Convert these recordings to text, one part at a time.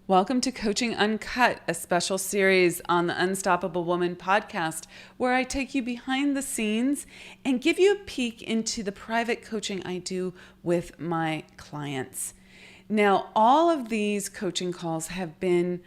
Welcome to Coaching Uncut, a special series on the Unstoppable Woman podcast, where I take you behind the scenes and give you a peek into the private coaching I do with my clients. Now, all of these coaching calls have been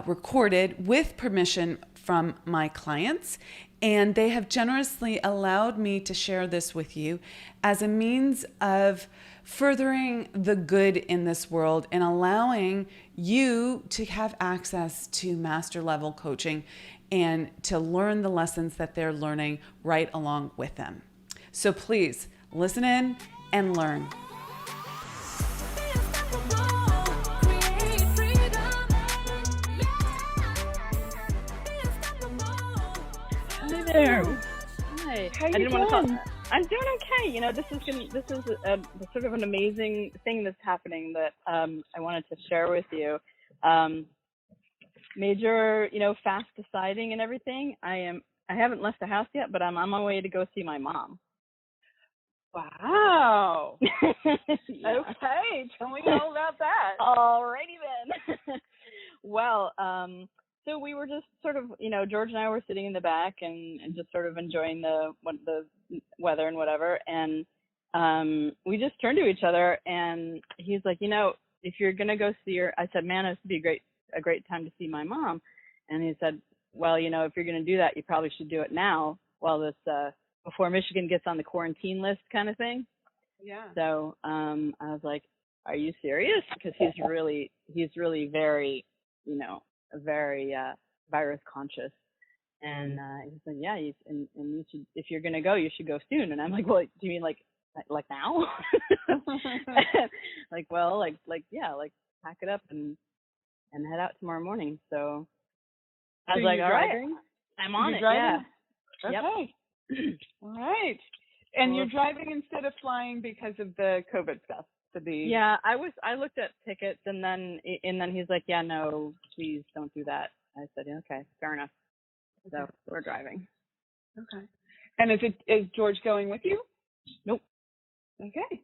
recorded with permission from my clients, and they have generously allowed me to share this with you as a means of furthering the good in this world and allowing you to have access to master level coaching and to learn the lessons that they're learning right along with them. So please listen in and learn. Hi there. Hi. How you I didn't want to call. doing? I'm doing okay. You know, this is sort of an amazing thing that's happening that I wanted to share with you. Major, fast deciding and everything. I haven't left the house yet, but I'm on my way to go see my mom. Wow. Yeah. Okay. Tell me all about that. Alrighty then. Well, so we were just sort of, George and I were sitting in the back and just sort of enjoying the weather and whatever. And we just turned to each other and he's like, if you're going to go see her, I said, man, this would be a great time to see my mom. And he said, well, if you're going to do that, you probably should do it now while this, before Michigan gets on the quarantine list kind of thing. Yeah. So I was like, are you serious? Because he's really very, very virus conscious. And he said, yeah, and you should, if you're going to go, you should go soon. And I'm like, well, do you mean like now? Like, well, yeah, pack it up and head out tomorrow morning. So I was like, all right, I'm on it. Yeah. Okay. Yep. All right. And Well, you're driving instead of flying because of the COVID stuff. Yeah, I looked at tickets and then he's like, yeah, no, please don't do that. I said, yeah, okay, fair enough. So Okay. we're driving. Okay. And is George going with you? Nope. Okay.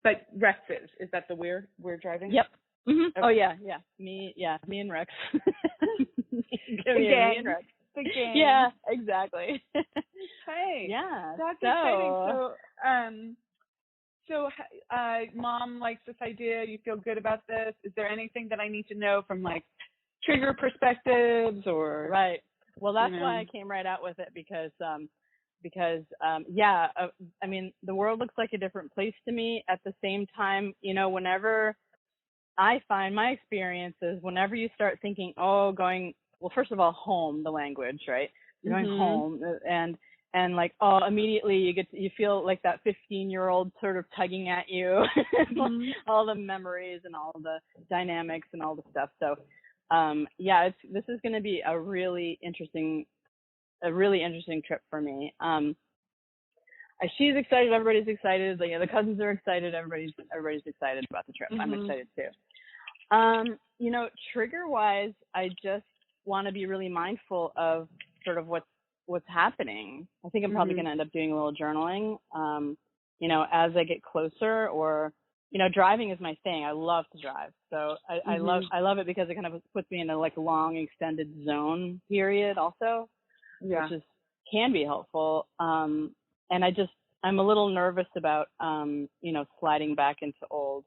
But Rex is that the we're driving? Yep. Mm-hmm. Okay. Oh yeah. Me and Rex. The Me gang. and Rex. The gang. Yeah, exactly. Okay. Yeah. That's exciting. So mom likes this idea. You feel good about this. Is there anything that I need to know from trigger perspectives or? Right. Well, that's why I came right out with it because I mean, the world looks like a different place to me. At the same time, whenever I find my experiences, whenever you start thinking, first of all, home, the language, right? You're going home and immediately you feel like that 15-year-old sort of tugging at you, all the memories and all the dynamics and all the stuff. So, this is going to be a really interesting trip for me. She's excited. Everybody's excited. The cousins are excited. Everybody's excited about the trip. I'm excited too. Trigger wise, I just want to be really mindful of sort of what's happening. I think I'm probably going to end up doing a little journaling, as I get closer, or, driving is my thing. I love to drive. So I love it because it kind of puts me in a long extended zone period also, which can be helpful. And I'm a little nervous about, sliding back into old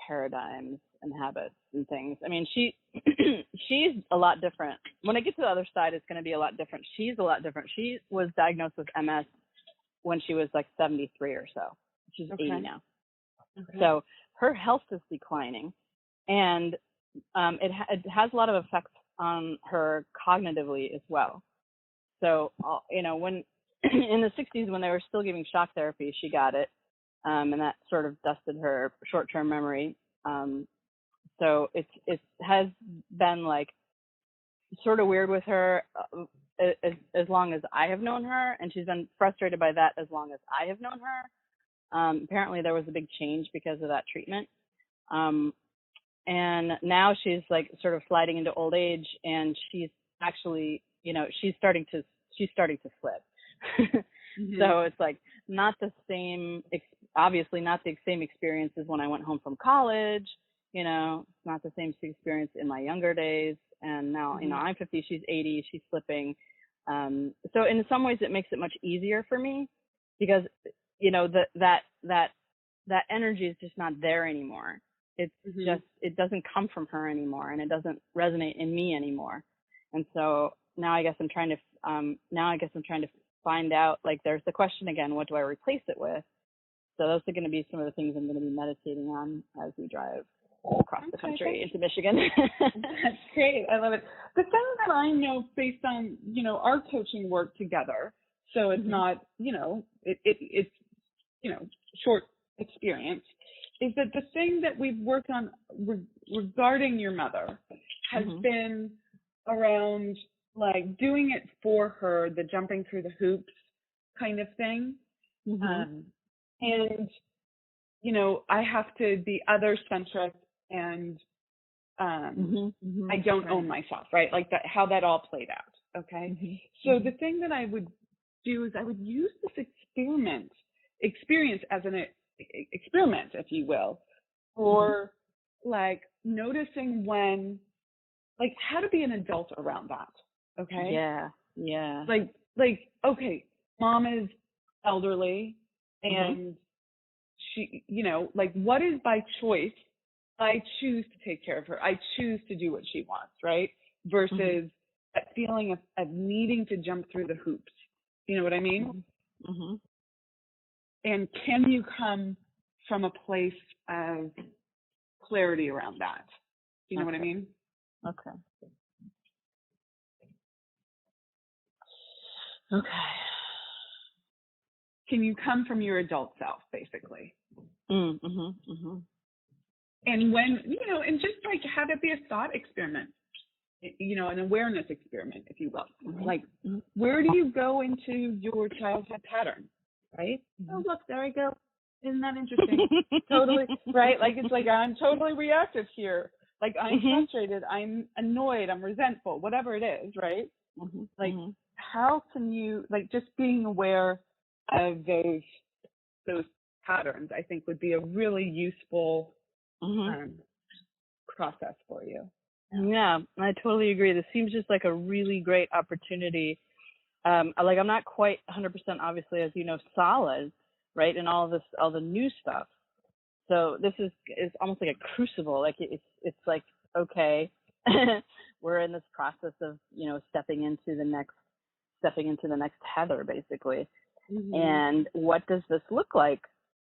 paradigms and habits and things. I mean, she's a lot different. When I get to the other side, it's going to be a lot different. She's a lot different. She was diagnosed with MS when she was 73 or so. She's 80 now. Okay. So her health is declining, and it has a lot of effects on her cognitively as well. So, when in the 60s, when they were still giving shock therapy, she got it. And that sort of dusted her short-term memory. So it has been sort of weird with her as long as I have known her, and she's been frustrated by that as long as I have known her. Apparently there was a big change because of that treatment. And now she's sort of sliding into old age, and she's actually, she's starting to slip. So it's not the same, obviously not the same experience as when I went home from college, It's not the same experience in my younger days. And now, I'm 50, she's 80, she's slipping. So in some ways it makes it much easier for me because, that energy is just not there anymore. It's just, it doesn't come from her anymore, and it doesn't resonate in me anymore. And so now I guess I'm trying to find out, like, there's the question again, what do I replace it with? So those are going to be some of the things I'm going to be meditating on as we drive across the country into Michigan. That's great. I love it. The thing that I know based on, our coaching work together, so it's not, it's, short experience, is that the thing that we've worked on regarding your mother has been around, like, doing it for her, the jumping through the hoops kind of thing. And, I have to be other-centric and I don't own myself, right? Like that, how that all played out, okay? So the thing that I would do is I would use this experience as an experiment, if you will, for like noticing when, like, how to be an adult around that, okay? Yeah. Like, okay, mom is elderly and she, like, what is by choice? I choose to take care of her. I choose to do what she wants, right? Versus that feeling of needing to jump through the hoops. You know what I mean? And can you come from a place of clarity around that? You know what I mean? Okay. Can you come from your adult self, basically? And when, and just like have it be a thought experiment, an awareness experiment, if you will. Like, where do you go into your childhood pattern, right? Oh, look, there I go. Isn't that interesting? Totally, right? Like, it's like, I'm totally reactive here. Like, I'm frustrated, I'm annoyed, I'm resentful, whatever it is, right? Like, how can you, like, just being aware of those patterns, I think, would be a really useful process for you. Yeah, I totally agree. This seems just like a really great opportunity. Like, I'm not quite 100% obviously, as you know, solid, right, and all the new stuff. So this is almost like a crucible. Like, it's like, okay, we're in this process of, stepping into the next Heather, basically. And what does this look like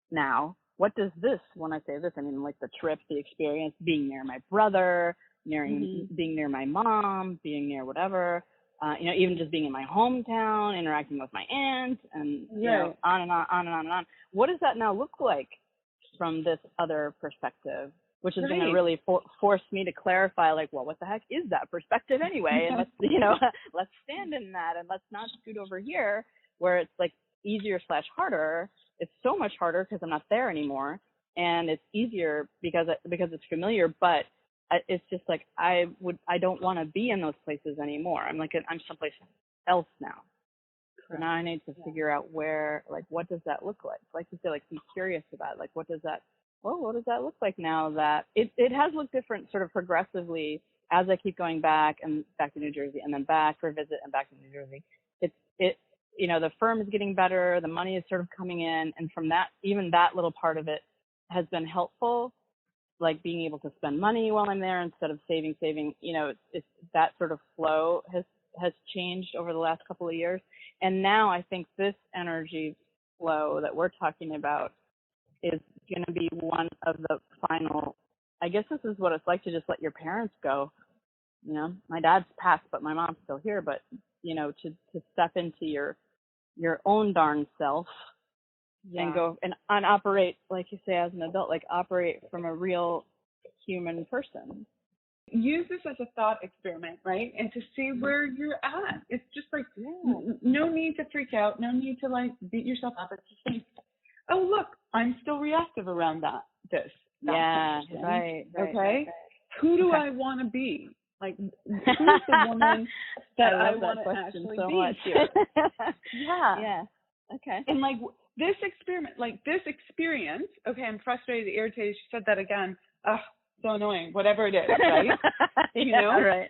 now? What does this, when I say this, I mean, like, the trip, the experience, being near my brother, being near my mom, being near whatever, even just being in my hometown, interacting with my aunt, and on and on and on and on. What does that now look like from this other perspective? Which is going to really force me to clarify, like, well, what the heck is that perspective anyway? And let's stand in that, and let's not scoot over here where it's like easier / harder. It's so much harder because I'm not there anymore, and it's easier because it's familiar. But it's just like I don't want to be in those places anymore. I'm someplace else now. So now I need to figure out where, like, what does that look like? Like you said, like, be curious about, like, what does that look like now that it has looked different sort of progressively as I keep going back to New Jersey, and then back for a visit and back to New Jersey. The firm is getting better, the money is sort of coming in, and from that, even that little part of it has been helpful, like being able to spend money while I'm there instead of saving, it's that sort of flow has changed over the last couple of years. And now I think this energy flow that we're talking about is going to be one of the final, I guess this is what it's like to just let your parents go. My dad's passed, but my mom's still here, but to step into your own darn self and go and operate, like you say, as an adult, like operate from a real human person. Use this as a thought experiment, right? And to see where you're at. It's just like, no need to freak out, no need to, like, beat yourself up. It's just like, oh, look, I'm still reactive around this. Right. Okay? Who do I want to be? Like, who's the woman that I want to actually so be much. here? Yeah. Okay. And, like, this experience, okay, I'm frustrated, irritated, she said that again. so annoying, whatever it is, right? You yeah, know? right.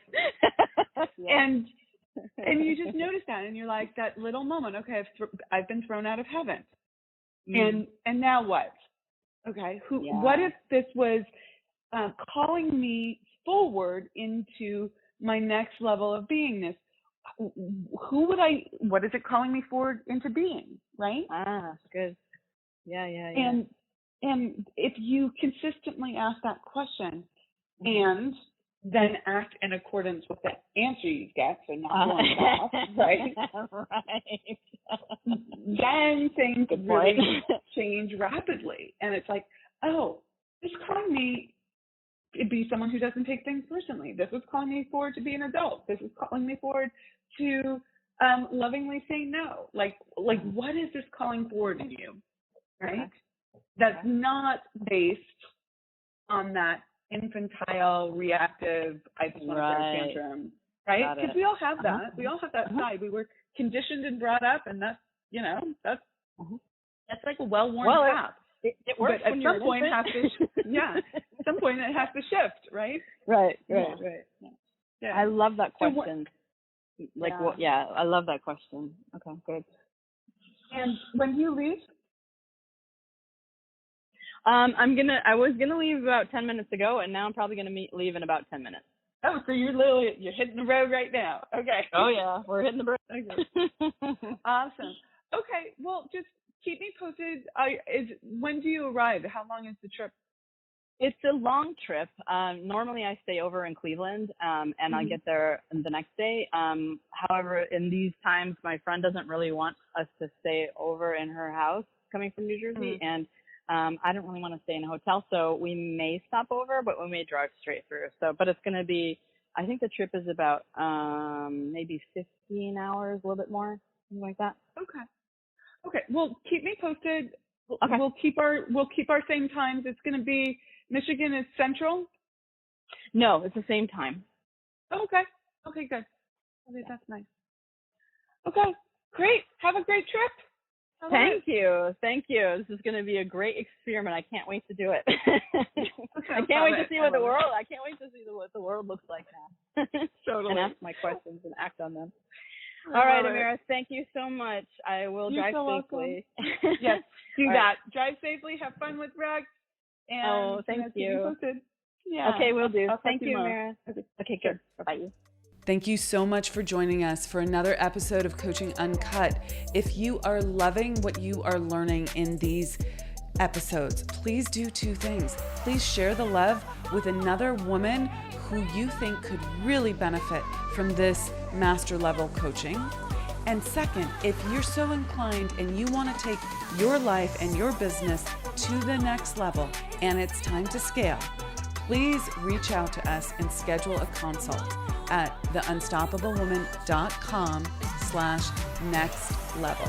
Yeah. And you just notice that, and you're like, that little moment, okay, I've been thrown out of heaven. And now what? Okay, what if this was calling me forward into my next level of beingness? What is it calling me forward into being, right? Good. Yeah. And if you consistently ask that question and then act in accordance with the answer you get, so not going off, right? Right. Then things really change rapidly. And it's like, oh, this is calling me to be someone who doesn't take things personally. This is calling me forward to be an adult. This is calling me forward to lovingly say no. Like what is this calling forward in you, right? That's not based on that infantile, reactive, I just want to throw a tantrum, right? Because we all have that. We all have that side. We were conditioned and brought up, and that's, that's like a well-worn path. It works, but at some point it has to, at some point it has to shift, right? Right. Yeah. I love that question. So I love that question. Okay, good. And when do you leave? I was gonna leave about 10 minutes ago, and now I'm probably gonna leave in about 10 minutes. Oh, so you're hitting the road right now. Okay. Oh yeah, we're hitting the road. Okay. Awesome. Okay, well, just keep me posted. When do you arrive? How long is the trip? It's a long trip. Normally I stay over in Cleveland, and I get there the next day. However, in these times, my friend doesn't really want us to stay over in her house coming from New Jersey, and I don't really want to stay in a hotel, so we may stop over, but we may drive straight through. But it's going to be, I think the trip is about maybe 15 hours, a little bit more, something like that. Okay. Well, keep me posted. Okay. We'll keep our same times. It's going to be Michigan is Central. No, it's the same time. Okay, good. Okay, that's nice. Okay, great. Have a great trip. Thank you. This is going to be a great experiment. I can't wait to do it. I can't wait to see what the world looks like now. Totally. And ask my questions and act on them. All right, Amira, thank you so much. I will drive safely. Yes, do that. Drive safely. Have fun with Rex. And thank you. Yeah. Okay, we'll do. Thank you, Amira. Okay, good. Bye. Thank you so much for joining us for another episode of Coaching Uncut. If you are loving what you are learning in these episodes, please do two things. Please share the love with another woman who you think could really benefit from this master level coaching. And second, if you're so inclined and you want to take your life and your business to the next level and it's time to scale, please reach out to us and schedule a consult at theunstoppablewoman.com/next level.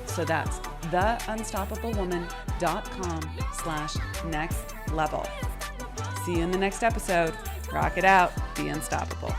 So that's theunstoppablewoman.com/next level. See you in the next episode. Rock it out. Be unstoppable.